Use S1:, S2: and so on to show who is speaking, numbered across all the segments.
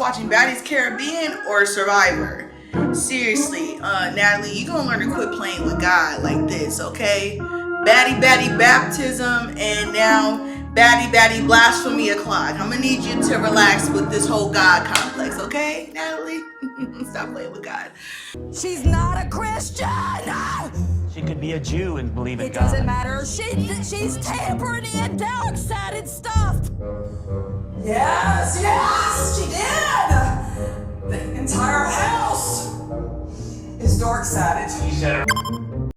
S1: watching Baddies Caribbean or Survivor. Seriously, Natalie, you gonna learn to quit playing with God like this, okay? Baddie baptism, and now baddie blasphemy o'clock. I'm gonna need you to relax with this whole God complex, okay, Natalie? Stop playing with God.
S2: She's not a Christian!
S3: She could be a Jew and believe in
S2: It
S3: God.
S2: doesn't matter. She's tampering in dark-sided stuff.
S4: Yes, she did. The entire house is dark-sided.
S3: She said her.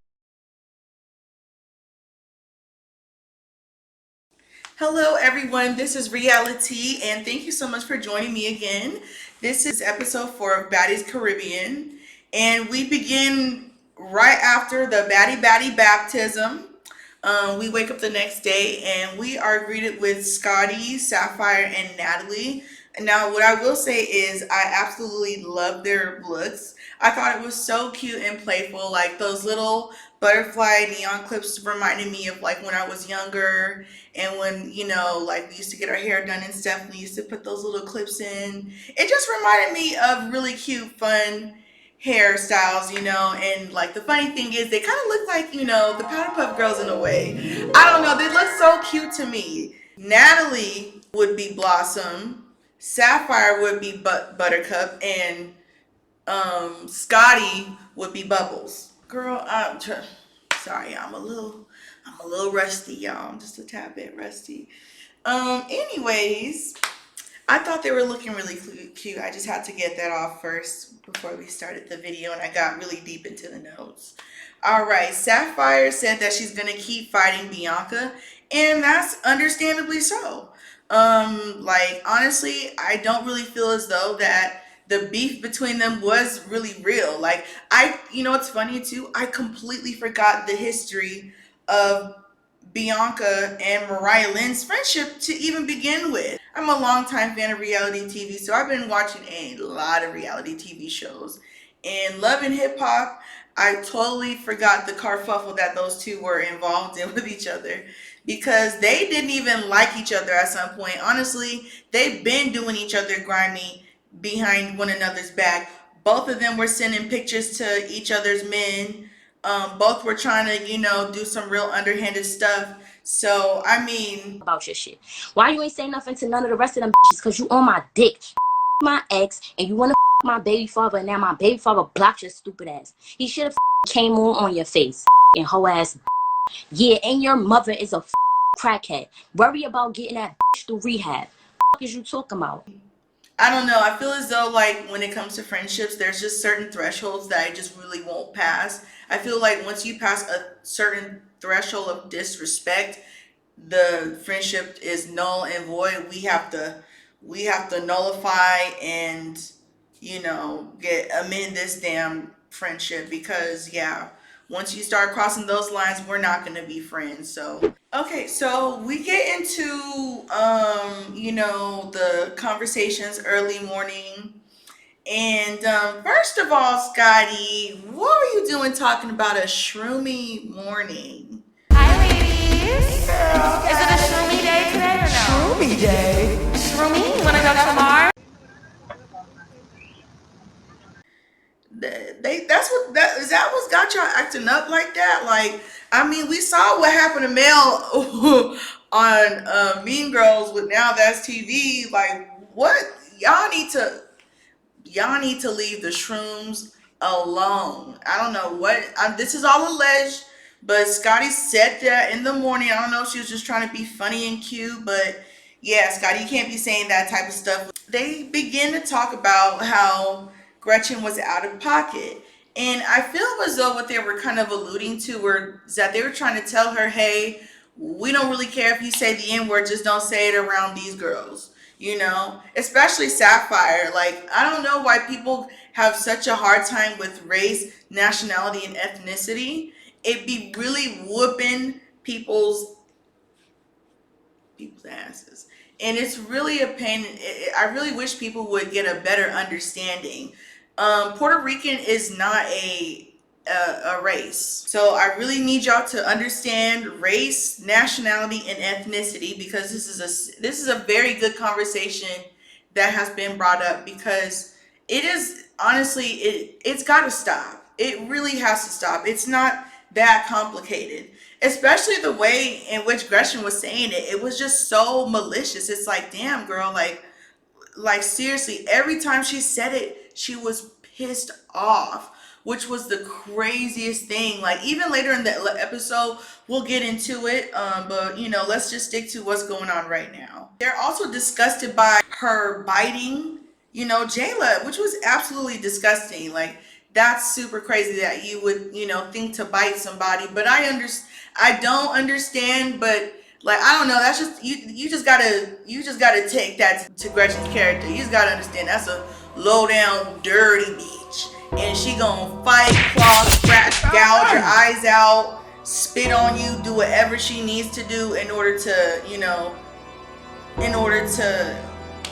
S1: Hello everyone, this is RE.allyTea, and thank you so much for joining me again. This is episode 4 of Baddies Caribbean, and we begin right after the baddie baptism. We wake up the next day and we are greeted with Scotty, Sapphire, and Natalie. Now, what I will say is I absolutely love their looks. I thought it was so cute and playful. Like those little butterfly neon clips reminded me of like when I was younger and when, you know, like we used to get our hair done and stuff. And we used to put those little clips in. It just reminded me of really cute, fun hairstyles, you know. And like the funny thing is they kind of look like, you know, the Powderpuff Girls in a way. I don't know. They look so cute to me. Natalie would be Blossom. Sapphire would be Buttercup, and Scotty would be Bubbles. Girl, sorry, I'm a little rusty, y'all. I'm just a tad bit rusty. Anyways, I thought they were looking really cute. I just had to get that off first before we started the video, and I got really deep into the notes. All right, Sapphire said that she's gonna keep fighting Bianca, and that's understandably so. Like honestly, I don't really feel as though that the beef between them was really real. Like you know what's funny too? I completely forgot the history of Bianca and Mariah Lynn's friendship to even begin with. I'm a longtime fan of reality TV, so I've been watching a lot of reality TV shows. And Love and Hip Hop, I totally forgot the kerfuffle that those two were involved in with each other, because they didn't even like each other at some point. Honestly, they've been doing each other grimy behind one another's back. Both of them were sending pictures to each other's men. Both were trying to, you know, do some real underhanded stuff. So, I mean...
S5: About your shit. Why you ain't say nothing to none of the rest of them bitches? Because you on my dick. My ex, and you want to my baby father, and now my baby father blocked your stupid ass. He should have came on your face and hoe ass. Yeah, and your mother is a crackhead. Worry about getting that bitch through rehab. What is you talking about?
S1: I don't know. I feel as though like when it comes to friendships, there's just certain thresholds that I just really won't pass. I feel like once you pass a certain threshold of disrespect, the friendship is null and void. We have to nullify and, you know, amend this damn friendship, because yeah, once you start crossing those lines, we're not going to be friends. So okay, so we get into you know, the conversations early morning. And first of all, Scotty, what were you doing talking about a shroomy morning?
S6: Hi, ladies. Is it a shroomy day today or no?
S4: Shroomy day.
S6: Shroomy? You want to go to Mars?
S1: Is that what's got y'all acting up like that? Like, I mean, we saw what happened to Mel on Mean Girls with Now That's TV. Like, what? Y'all need to leave the shrooms alone. I don't know what, this is all alleged, but Scotty said that in the morning. I don't know if she was just trying to be funny and cute, but yeah, Scotty, you can't be saying that type of stuff. They begin to talk about how Gretchen was out of pocket. And I feel as though what they were kind of alluding to is that they were trying to tell her, hey, we don't really care if you say the N-word, just don't say it around these girls. You know, especially Sapphire. Like, I don't know why people have such a hard time with race, nationality, and ethnicity. It be really whooping people's asses. And it's really a pain. I really wish people would get a better understanding. Puerto Rican is not a race. So I really need y'all to understand race, nationality, and ethnicity, because this is a very good conversation that has been brought up, because it is honestly, it's got to stop. It really has to stop. It's not that complicated, especially the way in which Gretchen was saying it. It was just so malicious. It's like, damn, girl, like seriously, every time she said it, she was pissed off, which was the craziest thing. Like, even later in the episode, we'll get into it, but let's just stick to what's going on right now. They're also disgusted by her biting, Jayla, which was absolutely disgusting. Like, that's super crazy that you would, think to bite somebody. But I don't understand, but like, I don't know, that's just you just gotta take that to Gretchen's character. You just gotta understand that's a low down dirty bitch. And she gonna fight, claw, scratch, gouge your eyes out, spit on you, do whatever she needs to do in order to,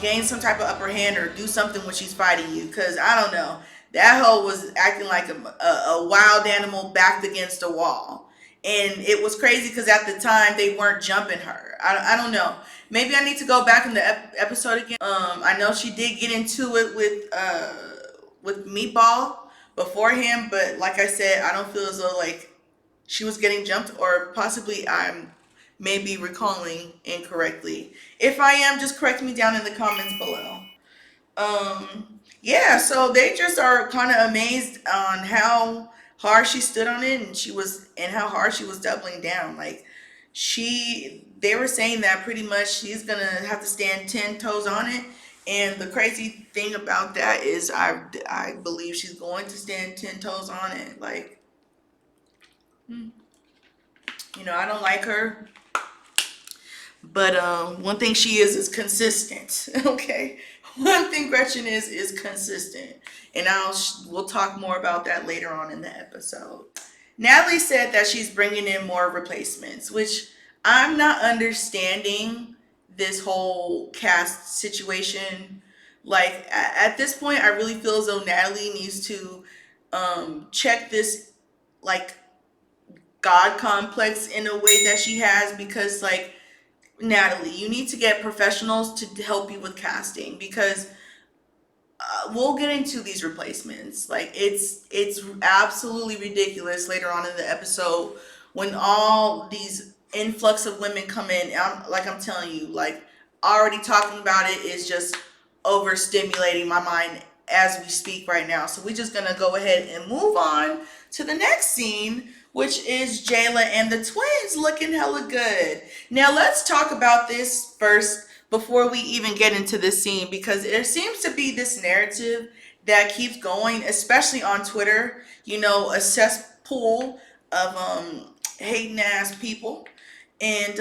S1: gain some type of upper hand or do something when she's fighting you. Cause I don't know, that hoe was acting like a wild animal backed against a wall. And it was crazy because at the time they weren't jumping her. I don't know. Maybe I need to go back in the episode again. I know she did get into it with Meatball beforehand, but like I said, I don't feel as though like she was getting jumped, or possibly I'm maybe recalling incorrectly. If I am, just correct me down in the comments below. Yeah, so they just are kind of amazed on how hard she stood on it, and how hard she was doubling down. Like, they were saying that pretty much she's gonna have to stand 10 toes on it. And the crazy thing about that is I believe she's going to stand 10 toes on it. Like, I don't like her, but one thing she is consistent. Okay, one thing Gretchen is consistent, and we'll talk more about that later on in the episode. Natalie said that she's bringing in more replacements, which I'm not understanding this whole cast situation. Like, at this point, I really feel as though Natalie needs to check this like God complex in a way that she has, because like, Natalie, you need to get professionals to help you with casting, because we'll get into these replacements. Like, it's absolutely ridiculous later on in the episode when all these influx of women come in. I'm telling you, like, already talking about it is just overstimulating my mind as we speak right now. So we're just gonna go ahead and move on to the next scene, which is Jayla and the twins looking hella good. Now let's talk about this first before we even get into this scene, because there seems to be this narrative that keeps going, especially on Twitter, a cesspool of hating ass people. And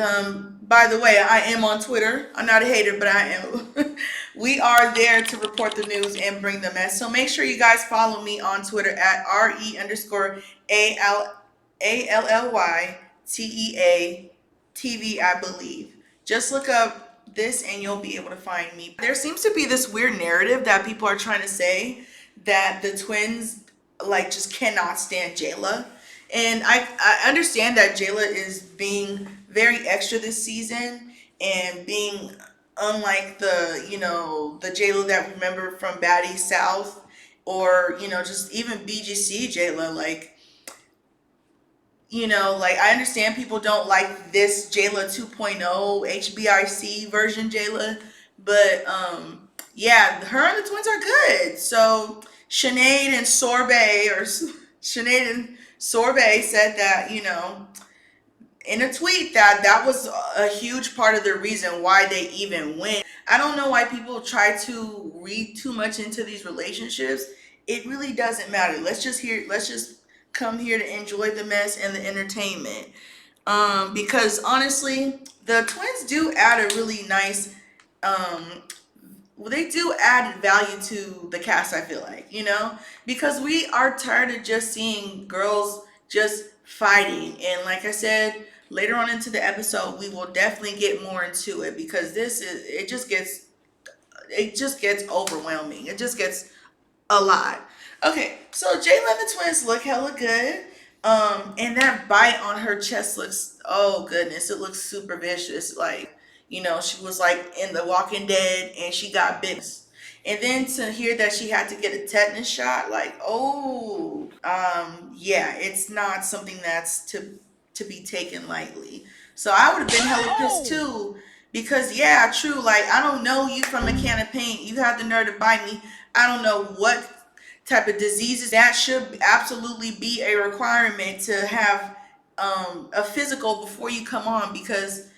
S1: by the way, I am on Twitter. I'm not a hater, but I am. We are there to report the news and bring the mess. So make sure you guys follow me on Twitter at RE.allyTea TV, I believe. Just look up this and you'll be able to find me. There seems to be this weird narrative that people are trying to say that the twins like just cannot stand Jayla. And I understand that Jayla is being very extra this season and being unlike the Jayla that we remember from Baddies South, or just even BGC Jayla. Like, like, I understand people don't like this Jayla 2.0 HBIC version Jayla, but yeah, her and the twins are good. So Sinead and Sorbet said that, in a tweet, that was a huge part of the reason why they even win. I don't know why people try to read too much into these relationships. It really doesn't matter. Let's just come here to enjoy the mess and the entertainment. Because honestly, the twins do add a really nice, they do add value to the cast, I feel like, because we are tired of just seeing girls just fighting. And like I said, later on into the episode, we will definitely get more into it, because it just gets overwhelming. It just gets a lot. Okay, so Jayla and the twins look hella good. And that bite on her chest looks, oh goodness, it looks super vicious. Like, You know, she was like in The Walking Dead and she got bit. And then to hear that she had to get a tetanus shot, like, oh, yeah, it's not something that's to be taken lightly. So I would have been hella pissed too, because yeah, true, like I don't know you from a can of paint. You have the nerve to bite me. I don't know what type of diseases. That should absolutely be a requirement to have a physical before you come on, because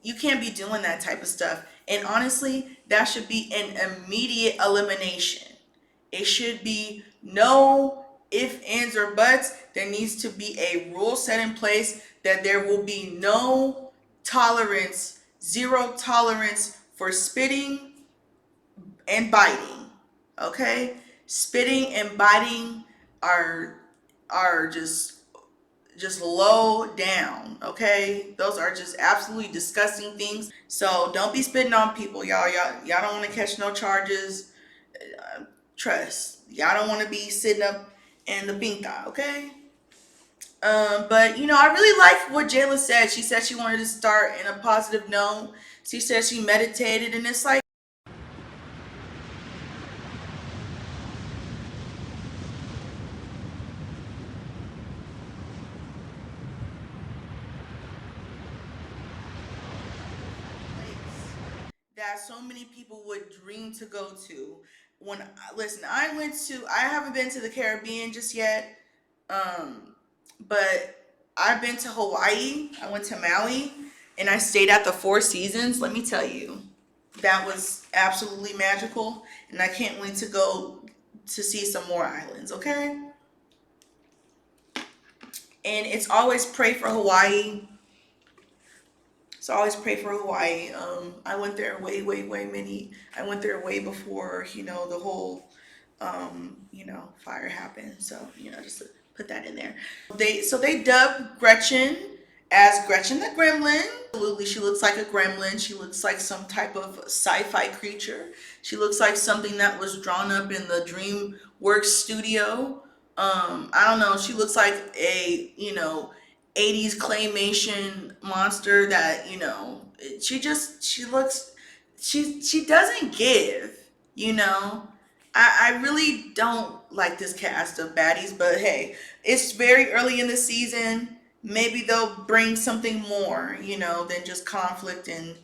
S1: you can't be doing that type of stuff. And honestly, that should be an immediate elimination. It should be no ifs, ands, or buts. There needs to be a rule set in place that there will be no tolerance, zero tolerance for spitting and biting. Okay? Spitting and biting are just low down, okay? Those are just absolutely disgusting things. So don't be spitting on people, y'all don't want to catch no charges. Trust, y'all don't want to be sitting up in the pinta, okay? But you know, I really like what Jayla said. She said she wanted to start in a positive note. She said she meditated, and it's like, that so many people would dream to go to. When listen, I haven't been to the Caribbean just yet, but I've been to Hawaii. I went to Maui, and I stayed at the Four Seasons. Let me tell you, that was absolutely magical, and I can't wait to go to see some more islands. Okay, and it's always pray for Hawaii. So I always pray for Hawaii. I went there I went there way before, you know, the whole, you know, fire happened. So, you know, just to put that in there. They dubbed Gretchen as Gretchen the Gremlin. Absolutely, she looks like a gremlin. She looks like some type of sci-fi creature. She looks like something that was drawn up in the DreamWorks studio. I don't know. She looks like a, you know, 80s claymation monster that, you know, she doesn't give, you know. I really don't like this cast of baddies, but hey, it's very early in the season. Maybe they'll bring something more, you know, than just conflict and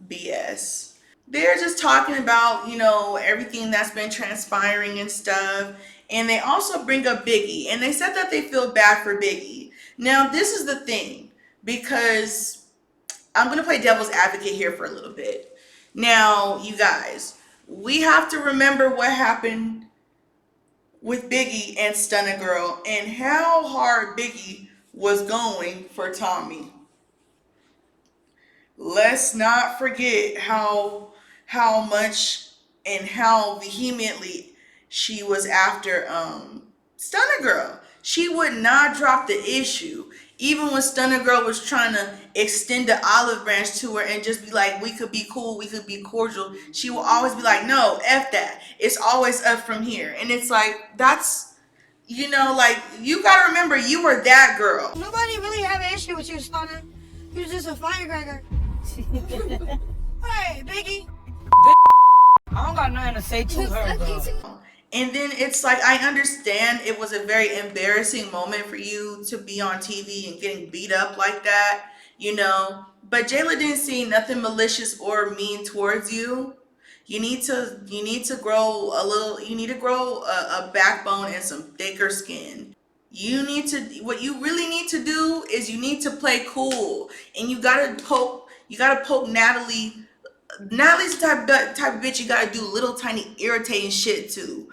S1: BS. They're just talking about, you know, everything that's been transpiring and stuff. And they also bring up Biggie, and they said that they feel bad for Biggie. Now, this is the thing, because I'm going to play devil's advocate here for a little bit. Now, you guys, we have to remember what happened with Biggie and Stunna Girl and how hard Biggie was going for Tommy. Let's not forget how much and how vehemently she was after Stunna Girl. She would not drop the issue. Even when Stunna Girl was trying to extend the olive branch to her and just be like, we could be cool, we could be cordial, she will always be like, no, F that. It's always up from here. And it's like, that's, you know, like, you gotta remember, you were that girl.
S7: Nobody really have an issue with you, Stunna. You're just a firecracker. Hey, Biggie.
S8: I don't got nothing to say to her, bro.
S1: And then it's like, I understand it was a very embarrassing moment for you to be on TV and getting beat up like that, you know. But Jayla didn't see nothing malicious or mean towards you. You need to grow a little. You need to grow a backbone and some thicker skin. What you really need to do is you need to play cool, and you gotta poke Natalie. Natalie's the type of bitch you gotta do little tiny irritating shit to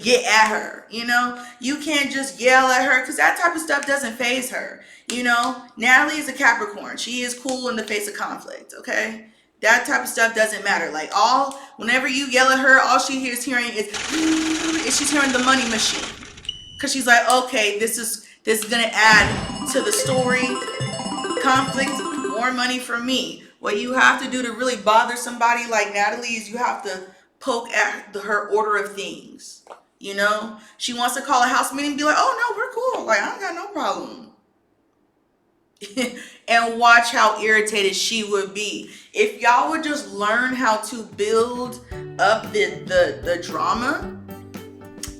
S1: get at her, you know. You can't just yell at her, because that type of stuff doesn't faze her, you know. Natalie is a Capricorn. She is cool in the face of conflict, okay. That type of stuff doesn't matter. Like, whenever you yell at her, all she hears hearing is she's hearing the money machine, because she's like, okay, this is gonna add to the story, conflict, more money for me. What you have to do to really bother somebody like Natalie is you have to poke at her order of things. You know, she wants to call a house meeting and be like, oh no, we're cool. Like, I don't got no problem. and watch how irritated she would be. If y'all would just learn how to build up the drama,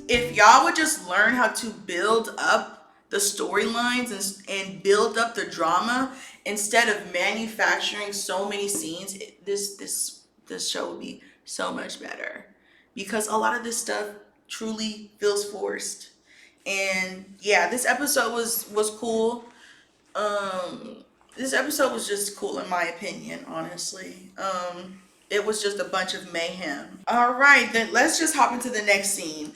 S1: if y'all would just learn how to build up the storylines and build up the drama instead of manufacturing so many scenes, this show would be so much better, because a lot of this stuff truly feels forced. And yeah, this episode was cool. This episode was just cool in my opinion, honestly. It was just a bunch of mayhem. All right, then let's just hop into the next scene.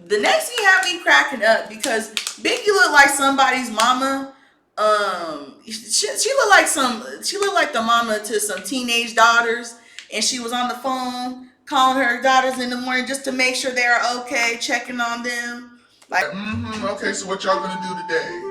S1: The next scene had me cracking up because Biggie looked like somebody's mama. She looked like the mama to some teenage daughters, and she was on the phone calling her daughters in the morning just to make sure they're okay, checking on them. Like,
S9: okay, so what y'all gonna do today?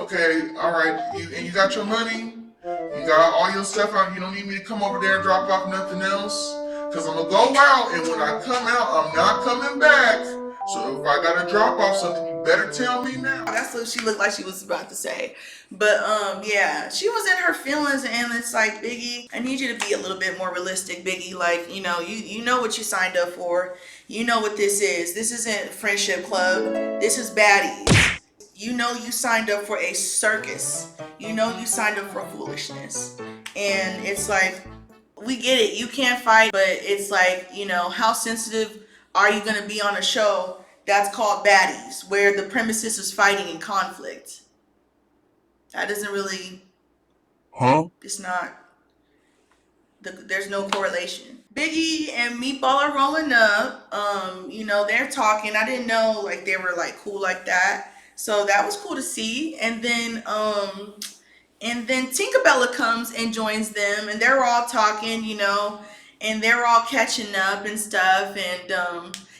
S9: Okay, all right, you got your money? You got all your stuff out? You don't need me to come over there and drop off nothing else? Because I'm gonna go out, and when I come out, I'm not coming back. So if I gotta drop off something, you better tell me now.
S1: That's what she looked like she was about to say. But yeah, she was in her feelings, and it's like, Biggie, I need you to be a little bit more realistic, Biggie. Like, you know what you signed up for. You know what this is. This isn't Friendship Club. This is Baddies. You know you signed up for a circus. You know you signed up for foolishness. And it's like, we get it. You can't fight, but it's like, how sensitive are you going to be on a show that's called Baddies, where the premises is fighting and conflict? That doesn't really... It's not... There's no correlation. Biggie and Meatball are rolling up. They're talking. I didn't know, like, they were, like, cool like that. So that was cool to see. And then Tinkerbella comes and joins them, and they're all talking, and they're all catching up and stuff. And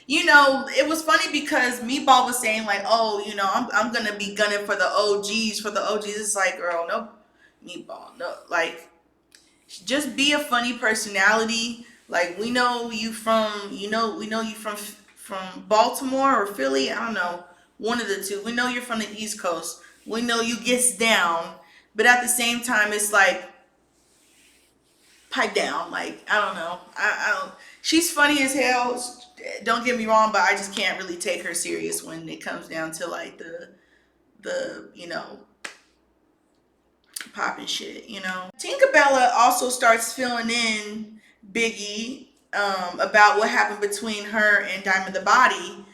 S1: it was funny because Meatball was saying like, oh, I'm gonna be gunning for the OGs. It's like, girl, no, Meatball, no, like, just be a funny personality. Like, we know you from, from Baltimore or Philly. I don't know, one of the two. We know you're from the East Coast. We know you gets down, but at the same time, it's like, pipe down. Like, I don't know. I don't. She's funny as hell. Don't get me wrong, but I just can't really take her serious when it comes down to like the popping shit. Tinkerbella also starts filling in Biggie about what happened between her and Diamond the Body,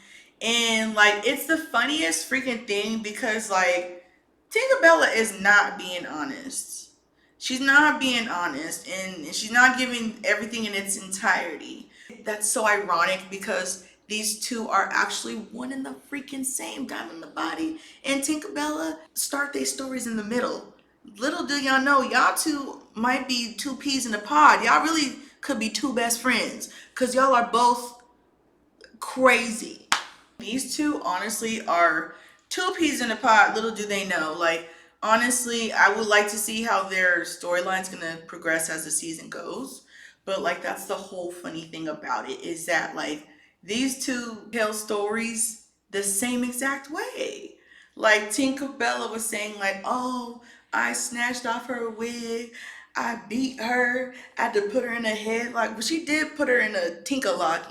S1: and like, it's the funniest freaking thing because like, Tinkerbella is not being honest. She's not being honest, and she's not giving everything in its entirety. That's so ironic because these two are actually one and the freaking same. Diamond the Body and Tinkerbella start their stories in the middle. Little do y'all know, y'all two might be two peas in a pod. Y'all really could be two best friends because y'all are both crazy. These two honestly are two peas in a pod. Little do they know. Like, honestly, I would like to see how their storyline's gonna progress as the season goes. But like, that's the whole funny thing about it, is that like, these two tell stories the same exact way. Like, Tinkerbella was saying like, oh, I snatched off her wig, I beat her, I had to put her in a headlock. But she did put her in a tinkalock,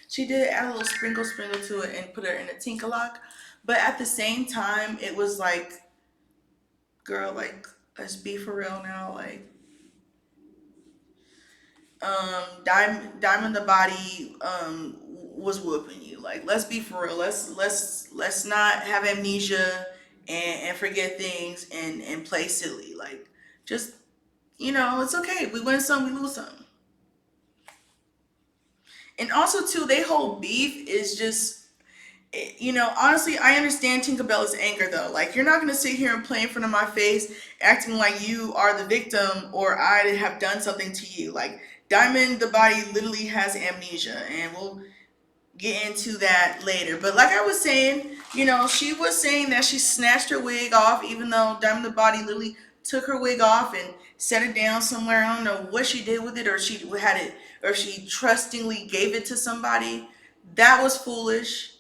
S1: she did add a little sprinkle to it and put her in a tinkalock. But at the same time, it was like, girl, like, let's be for real now. Like, Diamond the Body was whooping you. Like, let's be for real. Let's not have amnesia and forget things and play silly. Like, just, it's okay. We win some, we lose some. And also too, they whole beef is just, honestly, I understand Tinkerbella's anger though. Like, you're not gonna sit here and play in front of my face acting like you are the victim or I have done something to you. Like, Diamond the Body literally has amnesia, and we'll get into that later. But like I was saying, she was saying that she snatched her wig off, even though Diamond the Body literally took her wig off and set it down somewhere. I don't know what she did with it, or she had it, or she trustingly gave it to somebody. That was foolish.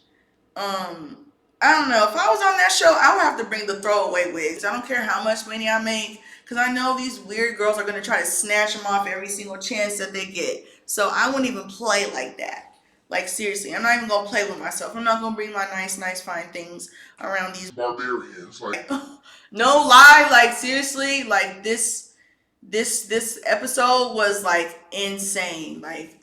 S1: I don't know. If I was on that show, I would have to bring the throwaway wigs. I don't care how much money I make, because I know these weird girls are going to try to snatch them off every single chance that they get. So I wouldn't even play like that. Like, seriously, I'm not even going to play with myself. I'm not going to bring my nice, fine things around these
S9: barbarians. Like,
S1: no lie. Like, seriously, like, this episode was, like, insane. Like,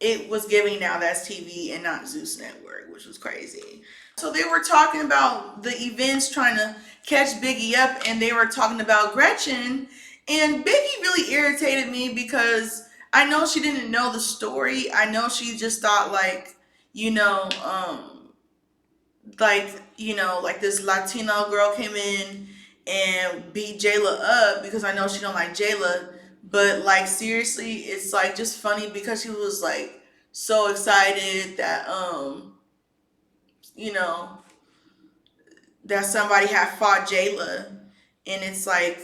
S1: it was giving Now That's TV and not Zeus Network, which was crazy. So they were talking about the events trying to catch Biggie up, and they were talking about Gretchen, and Biggie really irritated me because I know she didn't know the story. I know she just thought like, like this Latino girl came in and beat Jayla up, because I know she don't like Jayla. But like, seriously, it's like just funny because she was like so excited that that somebody had fought Jayla. And it's like,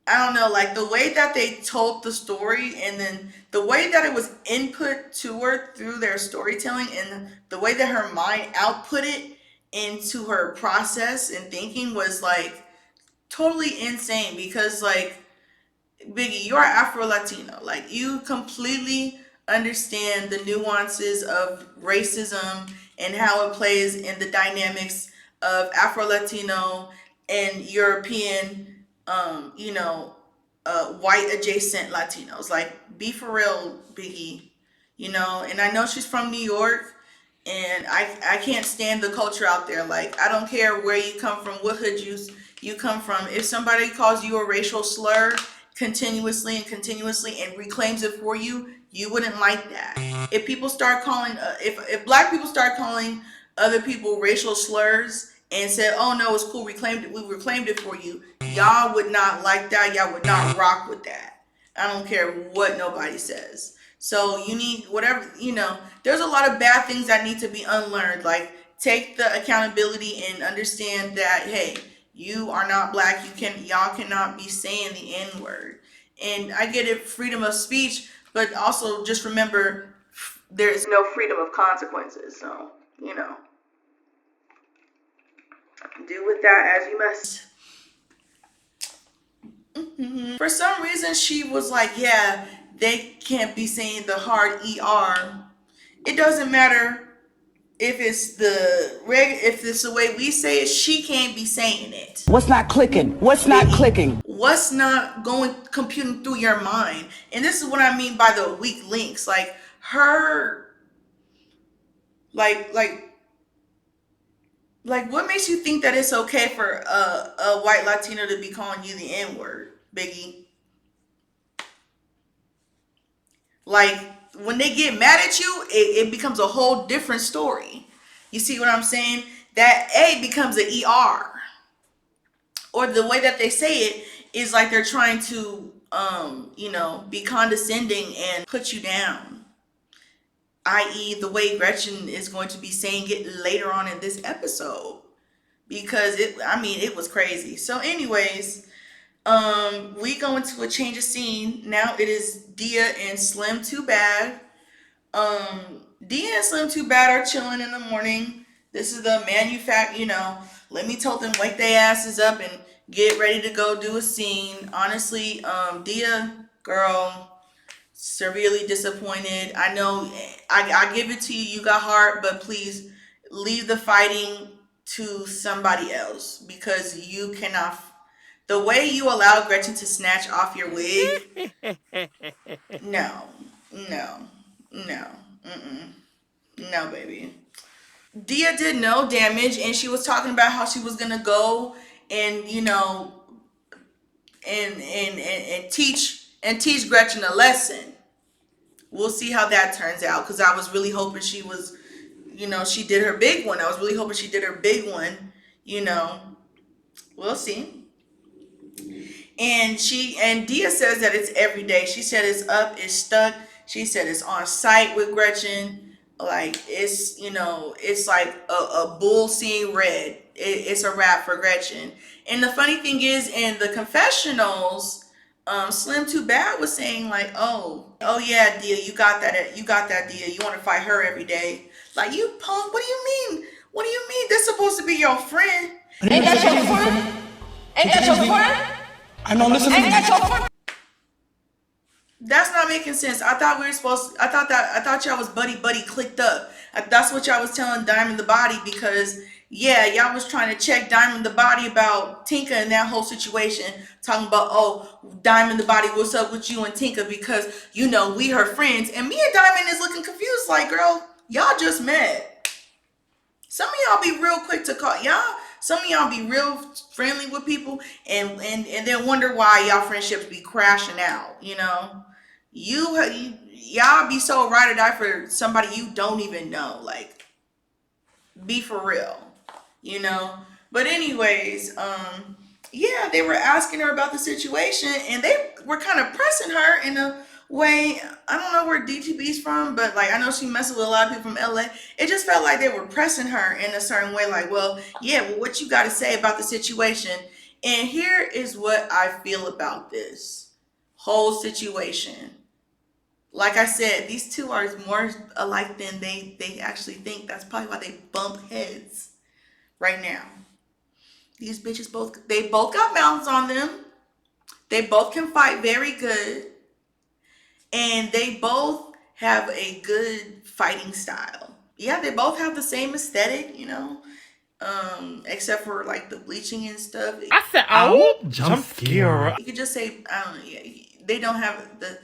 S1: I don't know, like the way that they told the story, and then the way that it was input to her through their storytelling, and the way that her mind output it into her process and thinking was like totally insane. Because like, Biggie, you're Afro-Latino. Like, you completely understand the nuances of racism and how it plays in the dynamics of Afro-Latino and European, white adjacent Latinos. Like, be for real, Biggie. And I know she's from New York, and I can't stand the culture out there. Like, I don't care where you come from, what hood you come from. If somebody calls you a racial slur continuously and reclaims it for you, you wouldn't like that. If people start calling, if black people start calling other people racial slurs and said, "Oh no, it's cool, we reclaimed it for you," y'all would not like that. Y'all would not rock with that. I don't care what nobody says. So you need whatever, there's a lot of bad things that need to be unlearned. Like, take the accountability and understand that, hey, you are not black. Y'all cannot be saying the N-word. And I get it, freedom of speech, but also just remember there is no freedom of consequences. So, do with that as you must. For some reason, she was like, yeah, they can't be saying the hard ER. It doesn't matter if it's if it's the way we say it, she can't be saying it.
S8: What's not clicking? What's not clicking?
S1: What's not computing through your mind? And this is what I mean by the weak links. Like, her, like what makes you think that it's okay for a white Latino to be calling you the N-word, Biggie? Like, when they get mad at you, it becomes a whole different story. You see what I'm saying? That A becomes an ER. Or the way that they say it is like they're trying to, be condescending and put you down. I.e. the way Gretchen is going to be saying it later on in this episode. Because it was crazy. So anyways, we go into a change of scene. Now it is Dia and Slim Too Bad. Dia and Slim Too Bad are chilling in the morning. This is the let me tell them, wake their asses up and get ready to go do a scene. Honestly, Dia, girl, severely disappointed. I know, I give it to you, you got heart, but please leave the fighting to somebody else, because you cannot. The way you allow Gretchen to snatch off your wig, no, baby. Dia did no damage, and she was talking about how she was gonna go and and teach Gretchen a lesson. We'll see how that turns out, because I was really hoping she was, she did her big one. I was really hoping she did her big one. We'll see. And Dia says that it's every day. She said it's up, it's stuck. She said it's on site with Gretchen. Like, it's, it's like a bull seeing red. It's a wrap for Gretchen. And the funny thing is, in the confessionals, Slim Too Bad was saying like, oh yeah, Dia, you got that, Dia. You want to fight her every day. Like, you punk, what do you mean? What do you mean? They're supposed to be your friend.
S8: Ain't that your friend? Ain't that your friend?
S4: I know, listen to
S8: Ain't
S4: me.
S8: that your friend?
S1: That's not making sense. I thought we were supposed to, I thought y'all was buddy clicked up. That's what y'all was telling Diamond the Body, because yeah, y'all was trying to check Diamond the Body about Tinka and that whole situation, talking about, oh, Diamond the Body, what's up with you and Tinka, because you know we her friends. And me and Diamond is looking confused, like, girl, y'all just met. Some of y'all be real quick to call y'all. Some of y'all be real friendly with people and then wonder why y'all friendships be crashing out, you know. Y'all be so ride or die for somebody you don't even know. Like, be for real, you know. But anyways, yeah, they were asking her about the situation, and they were kind of pressing her in a way. I don't know where DTB's from, but like, I know she messes with a lot of people from LA. It just felt like they were pressing her in a certain way, like, well, yeah, well, what you got to say about the situation? And here is what I feel about this whole situation. Like I said, these two are more alike than they actually think. That's probably why they bump heads right now. These bitches they both got mouths on them. They both can fight very good. And they both have a good fighting style. Yeah, they both have the same aesthetic, you know. Except for like the bleaching and stuff.
S10: I said, oh, jump scare.
S1: You could just say, I don't know, yeah, they don't have the,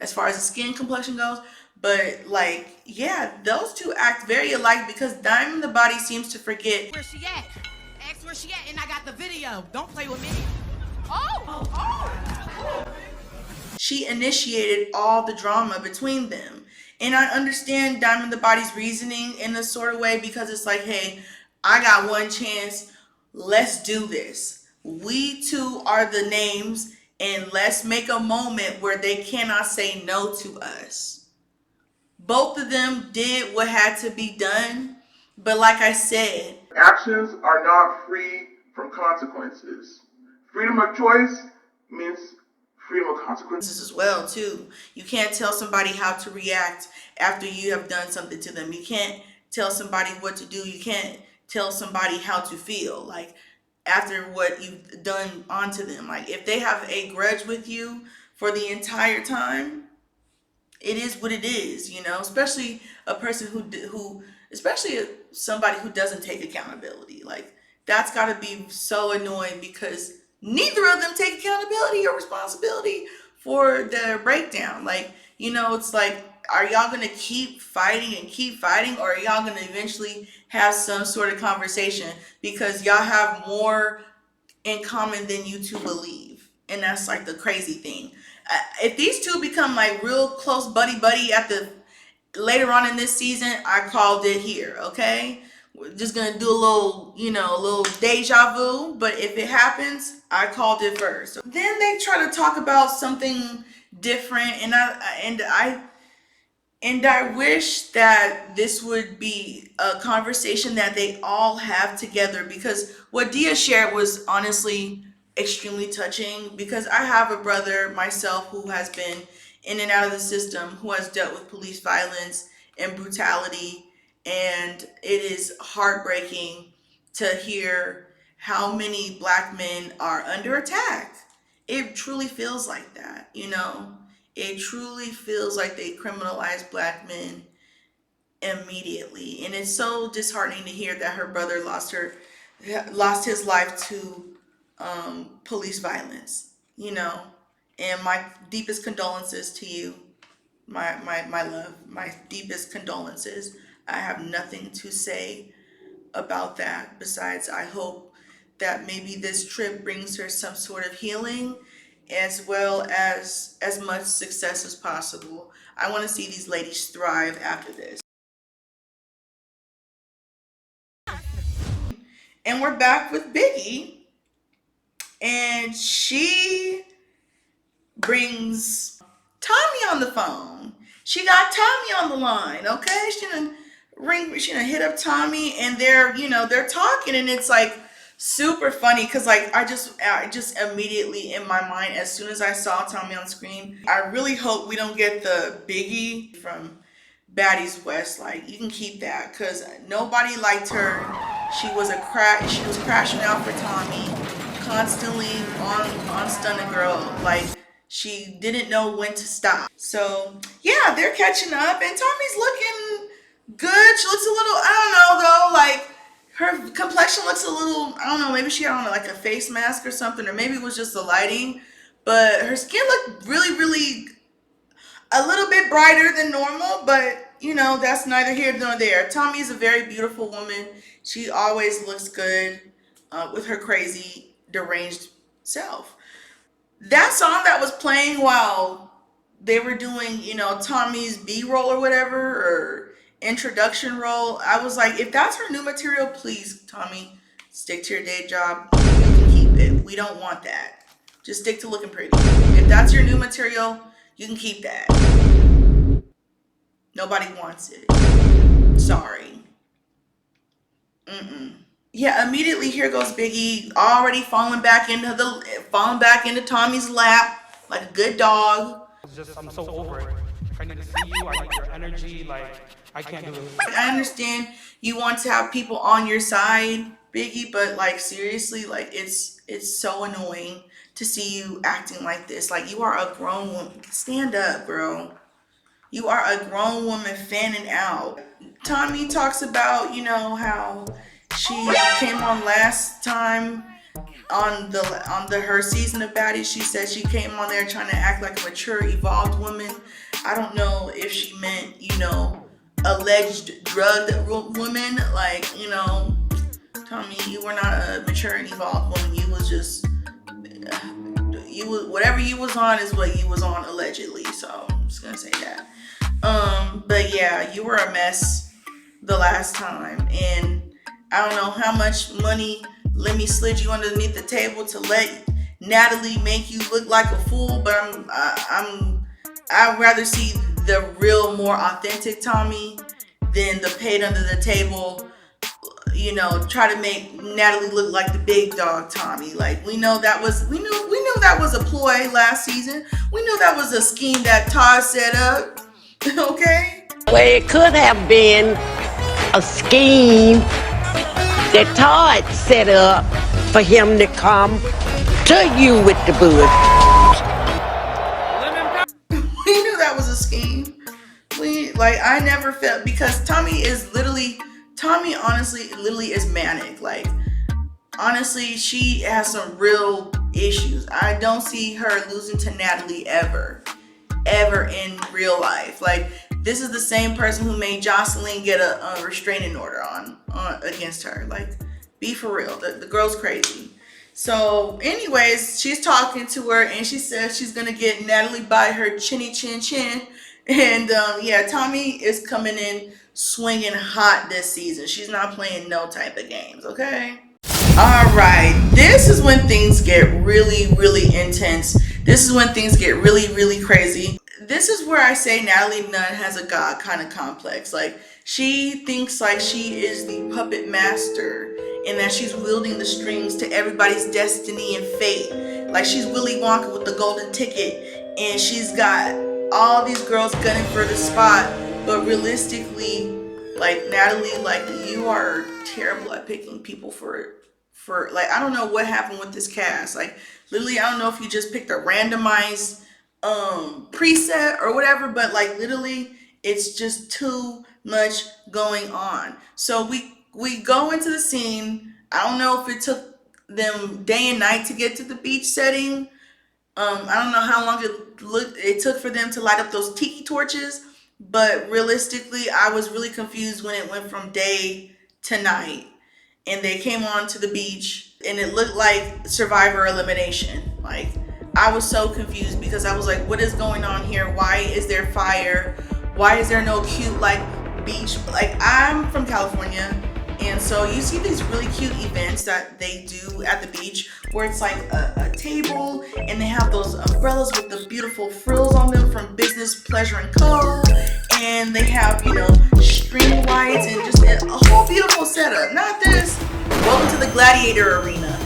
S1: as far as the skin complexion goes, but like, yeah, those two act very alike, because Diamond the Body seems to forget
S2: Where she at? Ask where she at, and I got the video. Don't play with me.
S1: she initiated all the drama between them. And I understand Diamond the Body's reasoning in a sort of way, because it's like, hey, I got one chance. Let's do this. We two are the names, and let's make a moment where they cannot say no to us. Both of them did what had to be done. But like I said,
S9: Actions are not free from consequences. Freedom of choice means freedom of consequences
S1: as well too. You can't tell somebody how to react after you have done something to them. You can't tell somebody what to do. You can't tell somebody how to feel, like, after what you've done onto them. Like, if they have a grudge with you for the entire time, it is what it is, you know. Especially a person who especially somebody who doesn't take accountability. Like, that's got to be so annoying, because neither of them take accountability or responsibility for their breakdown. Like, you know, it's like, are y'all gonna keep fighting, or are y'all gonna eventually have some sort of conversation, because y'all have more in common than you two believe? And that's like the crazy thing. If these two become like real close buddy at the later on in this season, I called it here. Okay, we're just gonna do a little, you know, a little deja vu. But if it happens, I called it first. Then they try to talk about something different, and I wish that this would be a conversation that they all have together, because what Dia shared was honestly extremely touching, because I have a brother myself who has been in and out of the system, who has dealt with police violence and brutality, and it is heartbreaking to hear how many Black men are under attack. It truly feels like that, you know. It truly feels like they criminalize Black men immediately. And it's so disheartening to hear that her brother lost his life to police violence, you know. And my deepest condolences to you, my love, my deepest condolences. I have nothing to say about that besides I hope that maybe this trip brings her some sort of healing, as well as much success as possible. I want to see these ladies thrive after this. And we're back with Biggie, and she brings Tommy on the phone. She got Tommy on the line, okay? She done hit up Tommy, and they're talking, and it's like super funny, because like I just immediately in my mind, as soon as I saw Tommy on screen, I really hope we don't get the Biggie from Baddies West. Like, you can keep that because nobody liked her. She was crashing out for Tommy, constantly on Stunning Girl. Like, she didn't know when to stop. So yeah, they're catching up, and Tommy's looking good. She looks a little, I don't know though, like her complexion looks a little, I don't know, maybe she had on like a face mask or something, or maybe it was just the lighting, but her skin looked really a little bit brighter than normal, but you know, that's neither here nor there. Tommy is a very beautiful woman. She always looks good with her crazy, deranged self. That song that was playing while they were doing, you know, Tommy's B-roll or whatever, or introduction role, I was like, if that's her new material, please, Tommy, stick to your day job. You can keep it. We don't want that. Just stick to looking pretty. If that's your new material, you can keep that. Nobody wants it. Sorry. Yeah, immediately here goes Biggie, already falling back into Tommy's lap like a good dog.
S10: It's just, I'm so over it. I need to see you, I need your energy, like, I can't do it.
S1: I understand you want to have people on your side, Biggie, but like seriously, like it's so annoying to see you acting like this. Like, you are a grown woman. Stand up, girl. You are a grown woman fanning out. Tommy talks about, you know, how she came on last time on her season of Baddies. She said she came on there trying to act like a mature, evolved woman. I don't know if she meant, you know, alleged drugged woman. Like, you know, Tommy, you were not a mature and evolved woman. You was just, whatever you was on is what you was on allegedly. So I'm just gonna say that. But yeah, you were a mess the last time, and I don't know how much money Lemmy slid you underneath the table to let Natalie make you look like a fool, but I'd rather see the real, more authentic Tommy than the paid under the table, you know, try to make Natalie look like the big dog Tommy. Like, we knew that was a ploy last season. We knew that was a scheme that Todd set up. Okay?
S11: Well, it could have been a scheme that Todd set up for him to come to you with the bush.
S1: We knew that was a scheme. I never felt, because Tommy honestly literally is manic. Like, honestly, she has some real issues. I don't see her losing to Natalie ever in real life. Like, this is the same person who made Jocelyn get a restraining order on against her. Like, be for real. The girl's crazy. So anyways, she's talking to her, and she says she's gonna get Natalie by her chinny chin chin. And yeah, Tommy is coming in swinging hot this season. She's not playing no type of games, okay? All right, this is when things get really intense. This is when things get really crazy. This is where I say Natalie Nunn has a god kind of complex. Like, she thinks like she is the puppet master, and that she's wielding the strings to everybody's destiny and fate. Like, she's Willy Wonka with the golden ticket, and she's got all these girls gunning for the spot. But realistically, like, Natalie, like, you are terrible at picking people for like, I don't know what happened with this cast. Like, literally, I don't know if you just picked a randomized preset or whatever, but like, literally, it's just too much going on. So we go into the scene. I don't know if it took them day and night to get to the beach setting. I don't know how long it took for them to light up those tiki torches, but realistically, I was really confused when it went from day to night and they came on to the beach and it looked like Survivor elimination. Like, I was so confused because I was like, what is going on here? Why is there fire? Why is there no cute, like, beach? Like, I'm from California, and so you see these really cute events that they do at the beach where it's like a table and they have those umbrellas with the beautiful frills on them from Business, Pleasure, and Co. And they have, you know, string lights and just a whole beautiful setup. Not this. Welcome to the Gladiator Arena.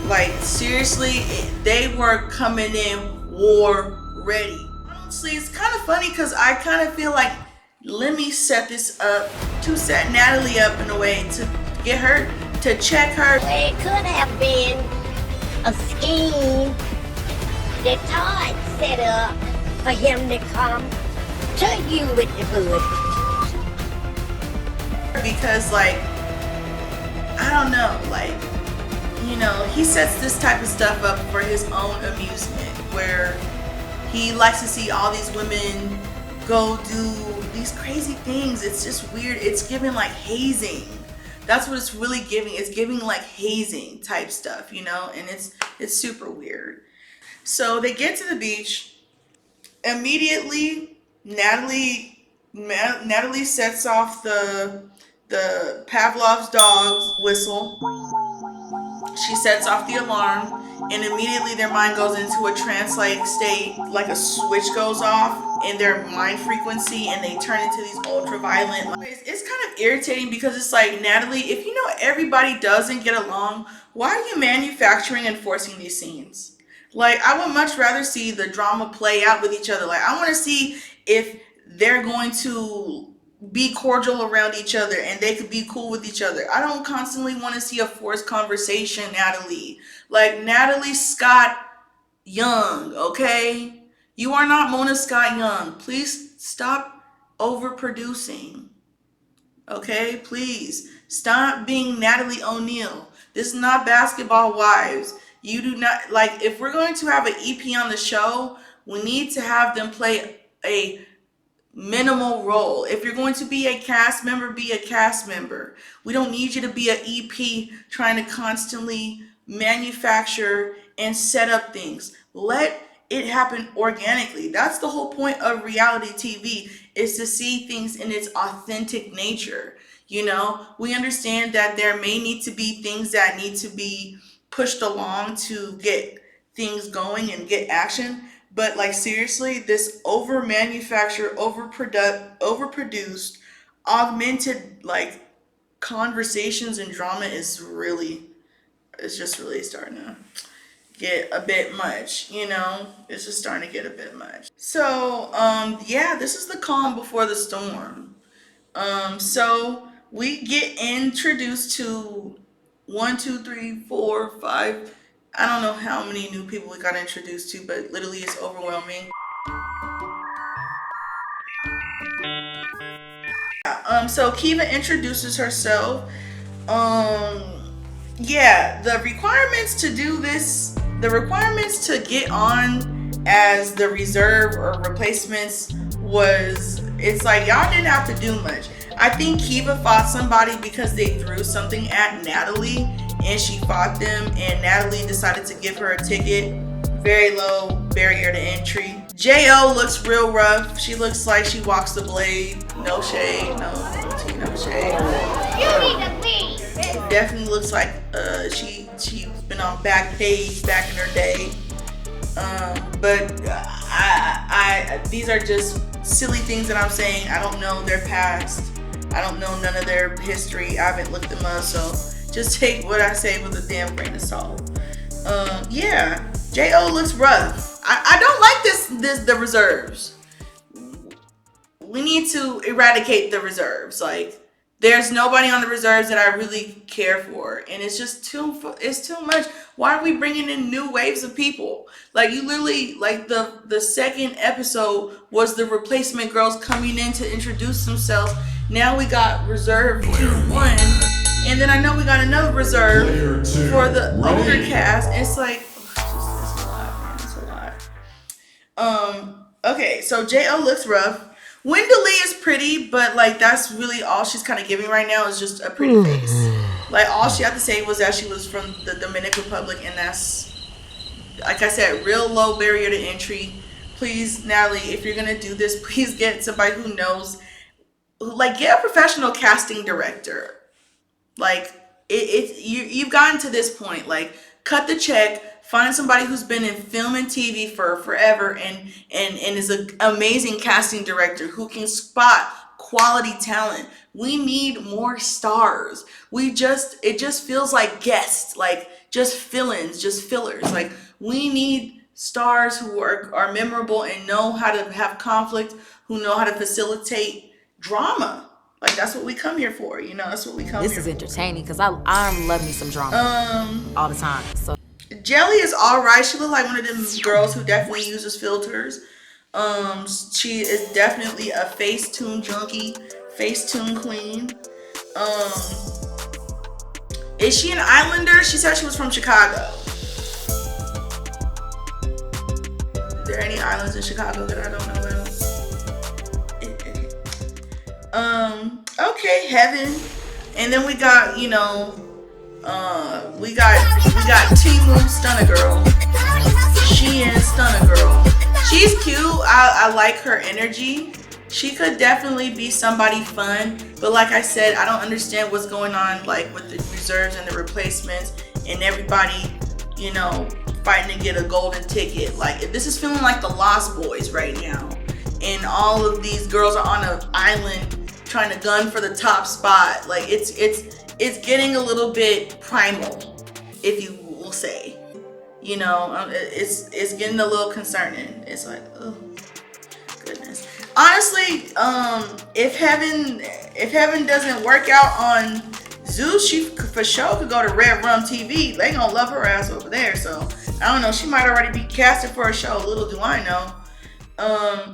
S1: Like, seriously, they were coming in war ready. Honestly, it's kind of funny because I kind of feel like let me set this up to set Natalie up in a way to get her to check her.
S11: It could have been a scheme that Todd set up for him to come to you with the hood.
S1: Because, like, I don't know, like, you know, he sets this type of stuff up for his own amusement, where he likes to see all these women go do these crazy things. It's just weird. It's giving like hazing. That's what it's really giving. It's giving like hazing type stuff, you know, and it's super weird. So they get to the beach. Immediately, Natalie sets off the Pavlov's dog's whistle. She sets off the alarm, and immediately their mind goes into a trance-like state, like a switch goes off in their mind frequency, and they turn into these ultra-violent. It's kind of irritating because it's like, Natalie, if you know everybody doesn't get along, why are you manufacturing and forcing these scenes? Like, I would much rather see the drama play out with each other. Like, I want to see if they're going to be cordial around each other and they could be cool with each other. I don't constantly want to see a forced conversation, Natalie. Like, Natalie Scott Young, okay? You are not Mona Scott Young. Please stop overproducing. Okay? Please stop being Natalie O'Neal. This is not Basketball Wives. You do not, like, if we're going to have an EP on the show, we need to have them play a minimal role. If you're going to be a cast member, be a cast member. We don't need you to be an EP trying to constantly manufacture and set up things. Let it happen organically. That's the whole point of reality TV, is to see things in its authentic nature. You know, we understand that there may need to be things that need to be pushed along to get things going and get action. But like, seriously, this over-manufactured, overproduced, augmented like conversations and drama is really, it's just really starting to get a bit much, you know? It's just starting to get a bit much. So, yeah, this is the calm before the storm. So we get introduced to 1, 2, 3, 4, 5. I don't know how many new people we got introduced to, but literally it's overwhelming. So Kiva introduces herself. Yeah, the requirements to do this, the requirements to get on as the reserve or replacements was, it's like y'all didn't have to do much. I think Kiva fought somebody because they threw something at Natalie, and she fought them, and Natalie decided to give her a ticket. Very low barrier to entry. J.O. looks real rough. She looks like she walks the blade. No shade, no tea, no shade.
S11: You need to leave.
S1: Definitely looks like she's been on Backpage back in her day. But these are just silly things that I'm saying. I don't know their past. I don't know none of their history. I haven't looked them up, so just take what I say with a damn grain of salt. Yeah, J.O. looks rough. I don't like the reserves. We need to eradicate the reserves. Like, there's nobody on the reserves that I really care for, and it's just too much. Why are we bringing in new waves of people? Like, you literally, like, the second episode was the replacement girls coming in to introduce themselves. Now we got reserve 1, and then I know we got another reserve for the older cast. It's like, it's a lot, man. It's a lot. Okay, so J.O. looks rough. Wendell Lee is pretty, but like, that's really all she's kind of giving right now, is just a pretty face. Like, all she had to say was that she was from the Dominican Republic, and that's, like I said, real low barrier to entry. Please, Natalie, if you're gonna do this, please get somebody who knows. Like, get a professional casting director. Like, you've gotten to this point. Like, cut the check, find somebody who's been in film and TV for forever and is an amazing casting director who can spot quality talent. We need more stars. It just feels like guests, like just fill-ins, just fillers. Like, we need stars who are memorable and know how to have conflict, who know how to facilitate drama. Like, that's what we come here for, you know. That's what we come here for.
S2: This is entertaining because I love me some drama all the time. So
S1: Jelly is all right. She look like one of them girls who definitely uses filters. She is definitely a Facetune junkie, Facetune queen. Is she an islander? She said she was from Chicago. Are there any islands in Chicago that I don't know about? Okay, Heaven. And then we got, you know, we got Timu Stunna Girl. She is Stunna Girl. She's cute. I like her energy. She could definitely be somebody fun, but like I said, I don't understand what's going on, like with the reserves and the replacements and everybody, you know, fighting to get a golden ticket. Like, this is feeling like the Lost Boys right now, and all of these girls are on an island trying to gun for the top spot. Like, it's getting a little bit primal, if you will say. You know, it's getting a little concerning. It's like, oh goodness. Honestly, if Heaven doesn't work out on Zeus, she for sure could go to Red Rum TV. They gonna love her ass over there. So I don't know. She might already be casted for a show. Little do I know.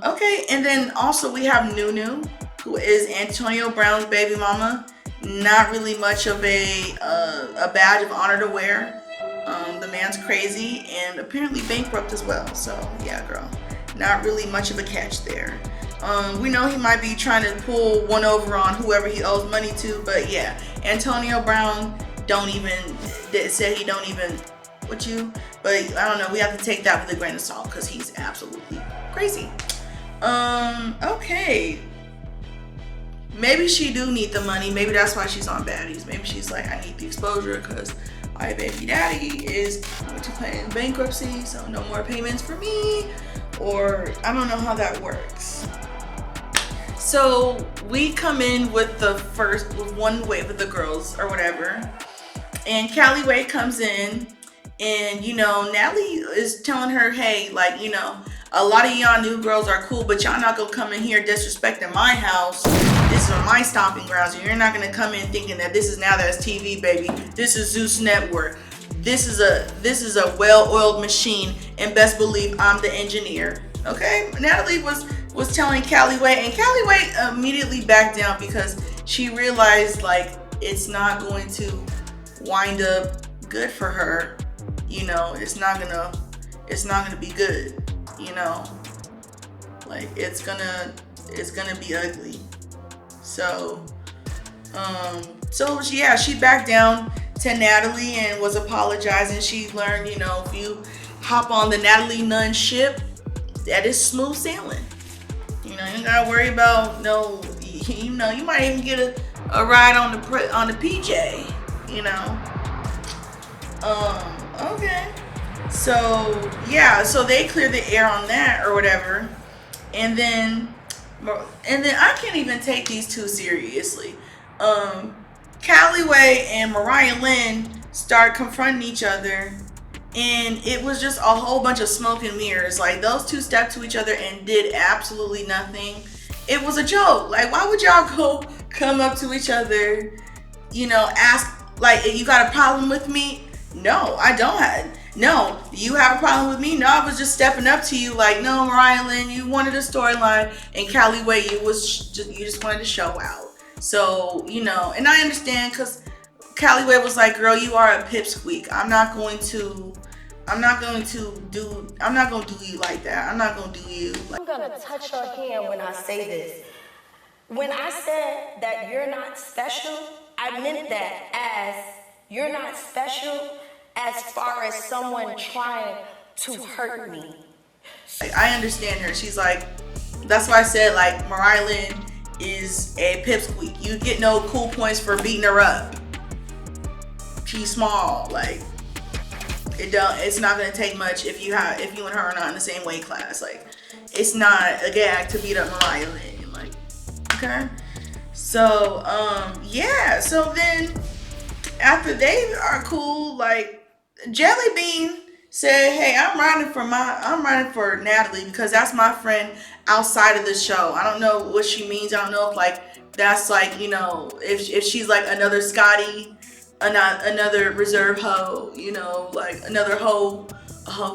S1: Okay, and then also we have Nunu, who is Antonio Brown's baby mama. Not really much of a badge of honor to wear. The man's crazy and apparently bankrupt as well. So yeah, girl, not really much of a catch there. We know he might be trying to pull one over on whoever he owes money to, but yeah, Antonio Brown said he don't even with you, but I don't know. We have to take that with a grain of salt because he's absolutely crazy. Okay. Maybe she do need the money. Maybe that's why she's on Baddies. Maybe she's like, I need the exposure because my baby daddy is going to claim bankruptcy, so no more payments for me. Or I don't know how that works. So we come in with one wave of the girls or whatever, and Callie Way comes in, and you know, Natalie is telling her, hey, like, you know, a lot of y'all new girls are cool, but y'all not gonna come in here disrespecting my house. This is my stomping grounds, and you're not gonna come in thinking that this is Now That's TV, baby. This is Zeus Network. This is a well-oiled machine, and best believe I'm the engineer. Okay, Natalie was telling Callie Way, and Callie Way immediately backed down because she realized like it's not going to wind up good for her. You know, it's not gonna be good. You know, like it's gonna be ugly. So yeah, she backed down to Natalie and was apologizing. She learned, you know, if you hop on the Natalie Nunn ship, that is smooth sailing. You know, you don't gotta worry about you know, you might even get a ride on the PJ. You know. Okay. So yeah, so they clear the air on that or whatever, and then I can't even take these two seriously. Callie Way and Mariah Lynn start confronting each other, and it was just a whole bunch of smoke and mirrors. Like, those two stepped to each other and did absolutely nothing. It was a joke. Like, why would y'all come up to each other, you know, ask like, you got a problem with me? No, I don't. No, you have a problem with me? No, I was just stepping up to you like, no, Mariah Lynn, you wanted a storyline, and Callie Way, you just wanted to show out. So, you know, and I understand because Callie Way was like, girl, you are a pipsqueak. I'm not going to do you like that. I'm not going to do you.
S12: I'm going to touch your hand when I say this. When I said that you're not special, I meant that as you're not special as far as someone trying to hurt me.
S1: Like, I understand her. She's like, that's why I said, like, Mariah Lynn is a pipsqueak. You get no cool points for beating her up. She's small. Like, it's not gonna take much if you and her are not in the same weight class. Like, it's not a gag to beat up Mariah Lynn. Like, okay. So yeah. So then after they are cool, like, Jelly Bean said, hey, I'm riding for Natalie because that's my friend outside of the show. I don't know what she means. I don't know if like that's like, you know, if she's like another Scotty, another reserve hoe, you know, like another hoe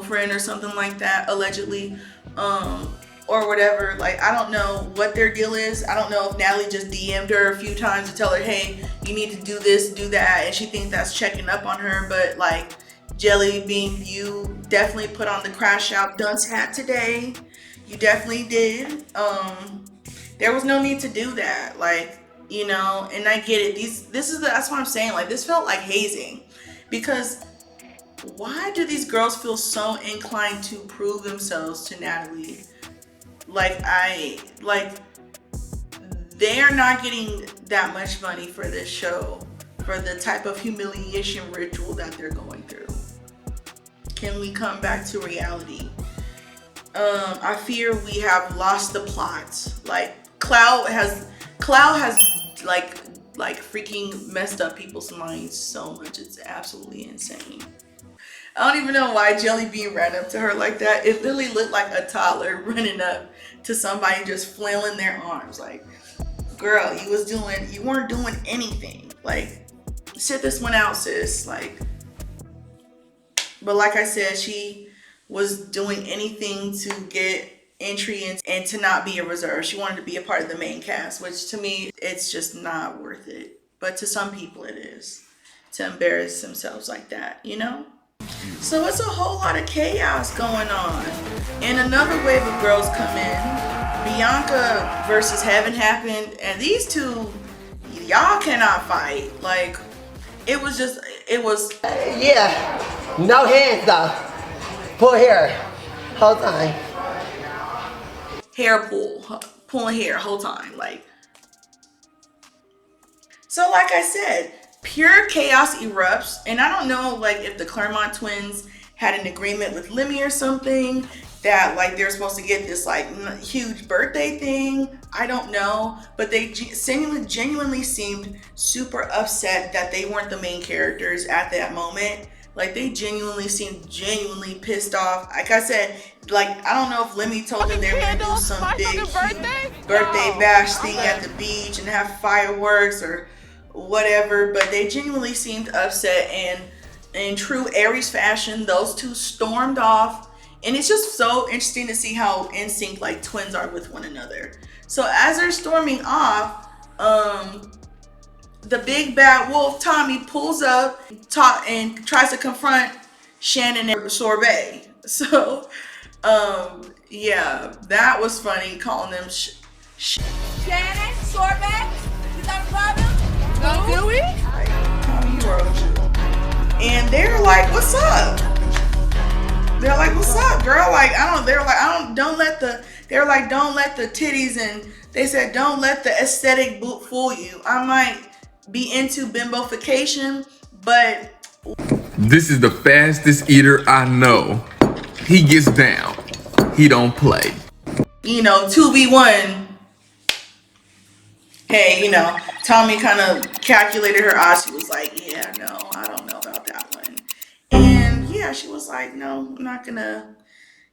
S1: friend or something like that, allegedly, or whatever. Like, I don't know what their deal is. I don't know if Natalie just DM'd her a few times to tell her, hey, you need to do this, do that, and she thinks that's checking up on her. But like, Jelly Bean, you definitely put on the crash out dunce hat today. You definitely did. There was no need to do that. Like, you know, and I get it. That's what I'm saying. Like, this felt like hazing, because why do these girls feel so inclined to prove themselves to Natalie? Like, they're not getting that much money for this show, for the type of humiliation ritual that they're going through. Can we come back to reality? I fear we have lost the plot. Like, Cloud has like freaking messed up people's minds so much. It's absolutely insane. I don't even know why Jelly Bean ran up to her like that. It literally looked like a toddler running up to somebody just flailing their arms. Like, girl, you weren't doing anything. Like, sit this one out, sis. Like, but like I said, she was doing anything to get entry and to not be a reserve. She wanted to be a part of the main cast, which to me, it's just not worth it. But to some people it is, to embarrass themselves like that, you know? So it's a whole lot of chaos going on. And another wave of girls come in. Bianca versus Heaven happened, and these two, y'all cannot fight. Like, it was
S11: Yeah, no hands though. Pull hair, hold on.
S1: Hair pulling hair whole time. Like, so like I said, pure chaos erupts. And I don't know, like, if the Claremont twins had an agreement with Lemmy or something, that like they're supposed to get this like huge birthday thing. I don't know, but they genuinely seemed super upset that they weren't the main characters at that moment. Like, they genuinely seemed genuinely pissed off. Like I said, like, I don't know if Lemmy told them they were gonna do some big birthday bash thing at the beach and have fireworks or whatever, but they genuinely seemed upset, and in true Aries fashion, those two stormed off. And it's just so interesting to see how in sync like twins are with one another. So as they're storming off, the big bad wolf Tommy pulls up and tries to confront Shannon and Sorbet. So yeah, that was funny, calling them
S2: Shannon, Sorbet, you got a problem?
S1: No, do we? Tommy, you are OG. And they're like, what's up? They're like, what's up, girl? Like, don't let the titties, and they said, don't let the aesthetic fool you. I might be into bimbofication, but
S13: this is the fastest eater I know. He gets down. He don't play.
S1: You know, 2v1. Hey, you know, Tommy kind of calculated her odds. She was like, yeah, no, I don't know about that one. And yeah, she was like, no, I'm not gonna,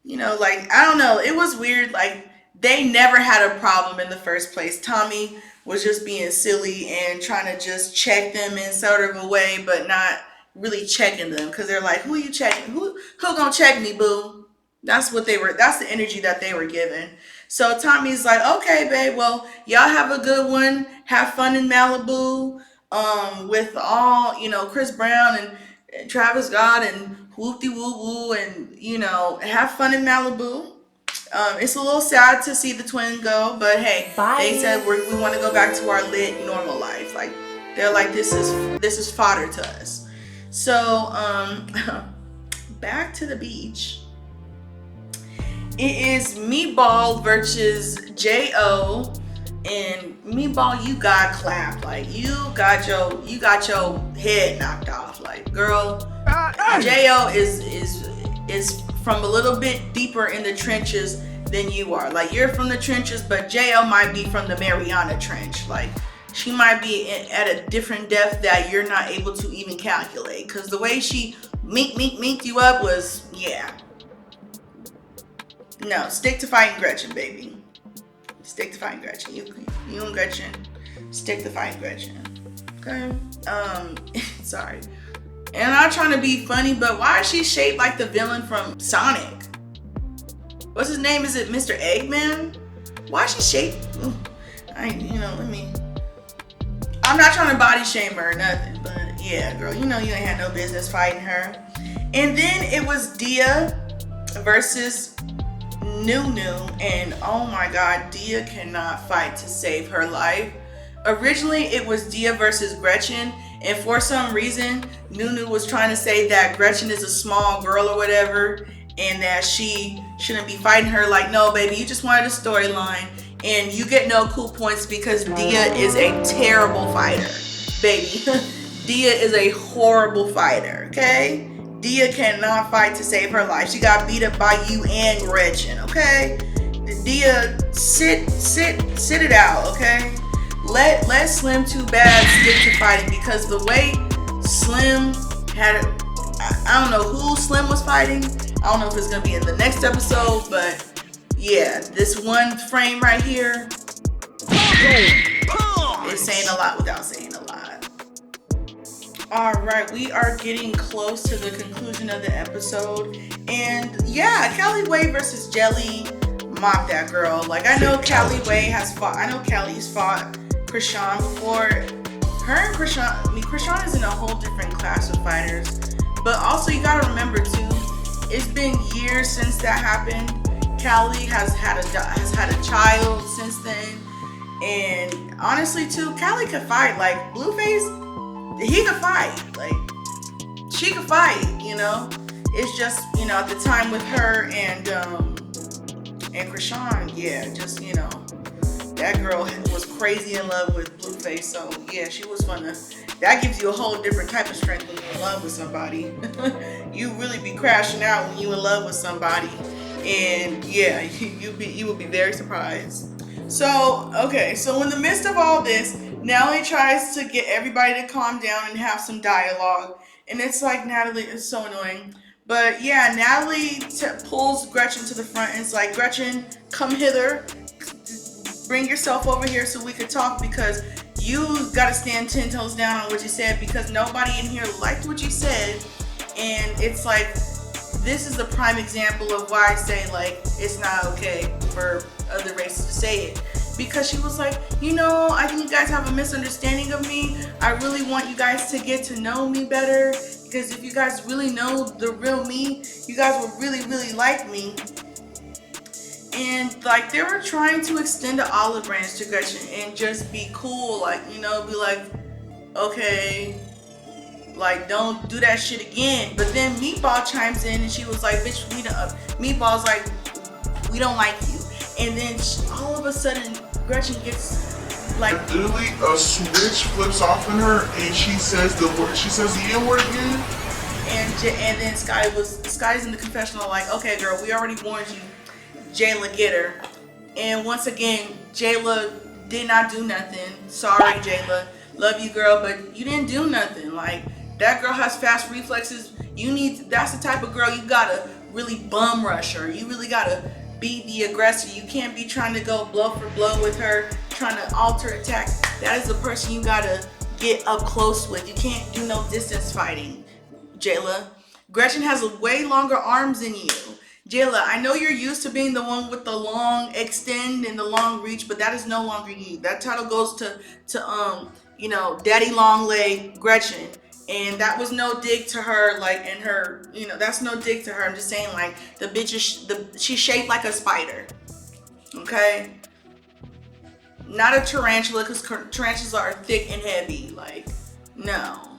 S1: you know, like, I don't know. It was weird. Like, they never had a problem in the first place. Tommy was just being silly and trying to just check them in sort of a way, but not really checking them, because they're like, who are you checking? Who gonna check me, boo? That's what they were. That's the energy that they were given. So Tommy's like, okay, babe, well, y'all have a good one. Have fun in Malibu, with all, you know, Chris Brown and Travis Scott and whoopty woo woo, and, you know, have fun in Malibu. It's a little sad to see the twin go, but hey, bye. They said we want to go back to our lit normal life. Like, they're like, this is fodder to us. So back to the beach. It is Meatball versus J.O. And Meatball, you got clapped. Like, you got your head knocked off. Like, girl, J.O. is from a little bit deeper in the trenches than you are. Like, you're from the trenches, but J.O. might be from the Mariana Trench. Like, she might be at a different depth that you're not able to even calculate. Because the way she minked you up was Yeah. No, stick to fighting Gretchen, baby. Stick to fighting Gretchen. You and Gretchen, stick to fighting Gretchen. Okay? Sorry. And I'm not trying to be funny, but why is she shaped like the villain from Sonic? What's his name? Is it Mr. Eggman? Why is she shaped? I'm not trying to body shame her or nothing, but yeah, girl, you ain't had no business fighting her. And then it was Dia versus Nunu, and oh my god, Dia cannot fight to save her life. Originally, it was Dia versus Gretchen, and for some reason, Nunu was trying to say that Gretchen is a small girl or whatever, and that she shouldn't be fighting her. Like, no, baby, you just wanted a storyline, and you get no cool points because Dia is a terrible fighter, baby. Dia is a horrible fighter, okay? Dia cannot fight to save her life. She got beat up by you and Gretchen, okay? Dia, sit it out, okay? Let Slim Too Bad stick to fighting, because the way Slim had, I don't know who Slim was fighting. I don't know if it's gonna be in the next episode, but yeah, this one frame right here is saying a lot without saying a lot. All right, we are getting close to the conclusion of the episode, and yeah, Callie Way versus Jelly mopped that girl. Like, I know Callie Way has fought. I know Callie's fought Krishan before. Her and Krishan, Krishan is in a whole different class of fighters. But also, you gotta remember too, it's been years since that happened. Callie has had a child since then, and honestly too, Callie could fight. Like, Blueface, he could fight. Like, she could fight. It's just at the time with her and Krishan, yeah, just that girl was crazy in love with Blueface. So yeah, she was fun to. That gives you a whole different type of strength when you're in love with somebody. You really be crashing out when you in love with somebody, and yeah, you will be very surprised. So okay, so in the midst of all this, Natalie tries to get everybody to calm down and have some dialogue, and it's like, Natalie is so annoying. But yeah, Natalie pulls Gretchen to the front and it's like, Gretchen, come hither. Bring yourself over here so we could talk, because you got to stand 10 toes down on what you said, because nobody in here liked what you said. And it's like, this is the prime example of why I say, like, it's not okay for other races to say it. Because she was like, I think you guys have a misunderstanding of me. I really want you guys to get to know me better, because if you guys really know the real me, you guys will really, really like me. And like, they were trying to extend the olive branch to Gretchen and just be cool, like, be like, okay, like, don't do that shit again. But then Meatball chimes in and she was like, bitch, Meatball's like, we don't like you. And then all of a sudden, Gretchen gets like,
S9: literally a switch flips off in her, and she says the N-word again.
S1: And then Sky's in the confessional like, okay, girl, we already warned you. Jayla, get her. And once again, Jayla did not do nothing. Sorry, Jayla. Love you, girl, but you didn't do nothing. Like, that girl has fast reflexes. That's the type of girl you gotta really bum rush her. You really gotta be the aggressor. You can't be trying to go blow for blow with her, trying to alter attack. That is the person you gotta get up close with. You can't do no distance fighting, Jayla. Gretchen has way longer arms than you. Jayla, I know you're used to being the one with the long extend and the long reach, but that is no longer you. That title goes to Daddy Long Leg Gretchen. And that was no dig to her, like, and her, that's no dig to her. I'm just saying, like, the bitch is, she's shaped like a spider. Okay? Not a tarantula, because tarantulas are thick and heavy. Like, no.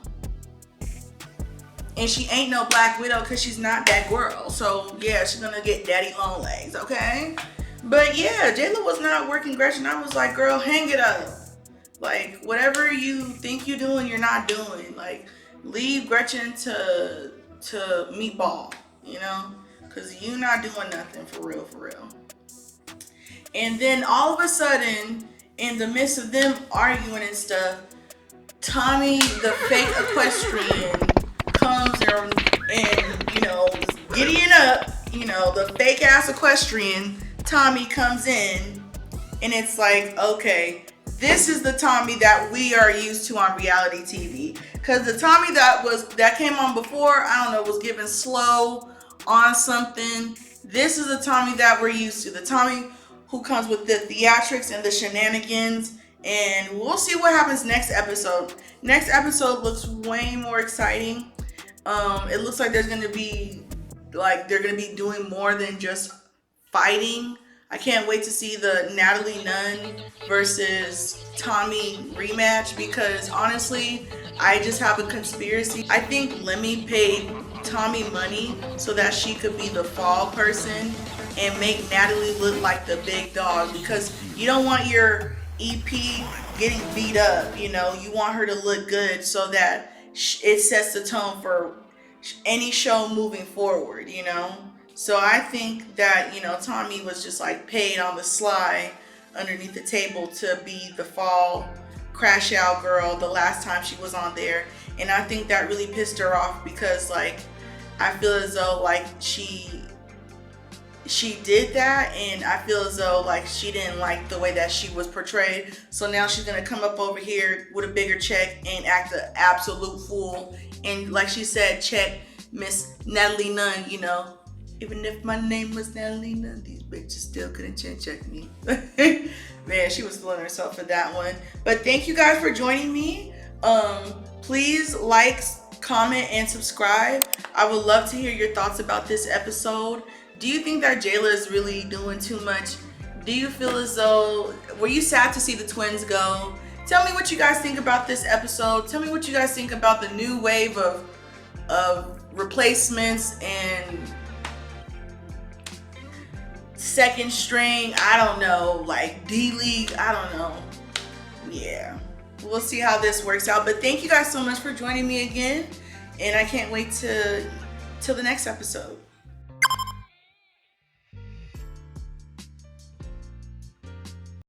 S1: And she ain't no Black Widow because she's not that girl. So, yeah, she's going to get Daddy Long Legs, okay? But, yeah, Jayla was not working Gretchen. I was like, girl, hang it up. Like, whatever you think you're doing, you're not doing. Like, leave Gretchen to Meatball, Because you're not doing nothing for real. And then, all of a sudden, in the midst of them arguing and stuff, Tommy, the fake equestrian, comes and giddying up, you know, the fake ass equestrian Tommy comes in, and it's like, okay, this is the Tommy that we are used to on reality TV. Because the Tommy that came on before, I don't know, was given slow on something. This is the Tommy that we're used to. The Tommy who comes with the theatrics and the shenanigans. And we'll see what happens next episode. Next episode looks way more exciting. It looks like they're gonna be doing more than just fighting. I can't wait to see the Natalie Nunn versus Tommy rematch, because honestly, I just have a conspiracy. I think Lemmy paid Tommy money so that she could be the fall person and make Natalie look like the big dog, because you don't want your EP getting beat up, you know. You want her to look good so that it sets the tone for any show moving forward, you know. So I think that, you know, Tommy was just like paid on the sly underneath the table to be the fall crash out girl the last time she was on there. And I think that really pissed her off, because like I feel as though like she did that, and I feel as though like she didn't like the way that she was portrayed. So now she's gonna come up over here with a bigger check and act an absolute fool. And like she said, check Miss Natalie Nunn, you know. Even if my name was Natalie Nunn, these bitches still couldn't check me. Man, she was feeling herself for that one. But thank you guys for joining me. Please like, comment, and subscribe. I would love to hear your thoughts about this episode. Do you think that Jayla is really doing too much? Do you feel as though, were you sad to see the twins go? Tell me what you guys think about this episode. Tell me what you guys think about the new wave of replacements and second string, I don't know, like D-League, I don't know. Yeah, we'll see how this works out. But thank you guys so much for joining me again, and I can't wait till the next episode.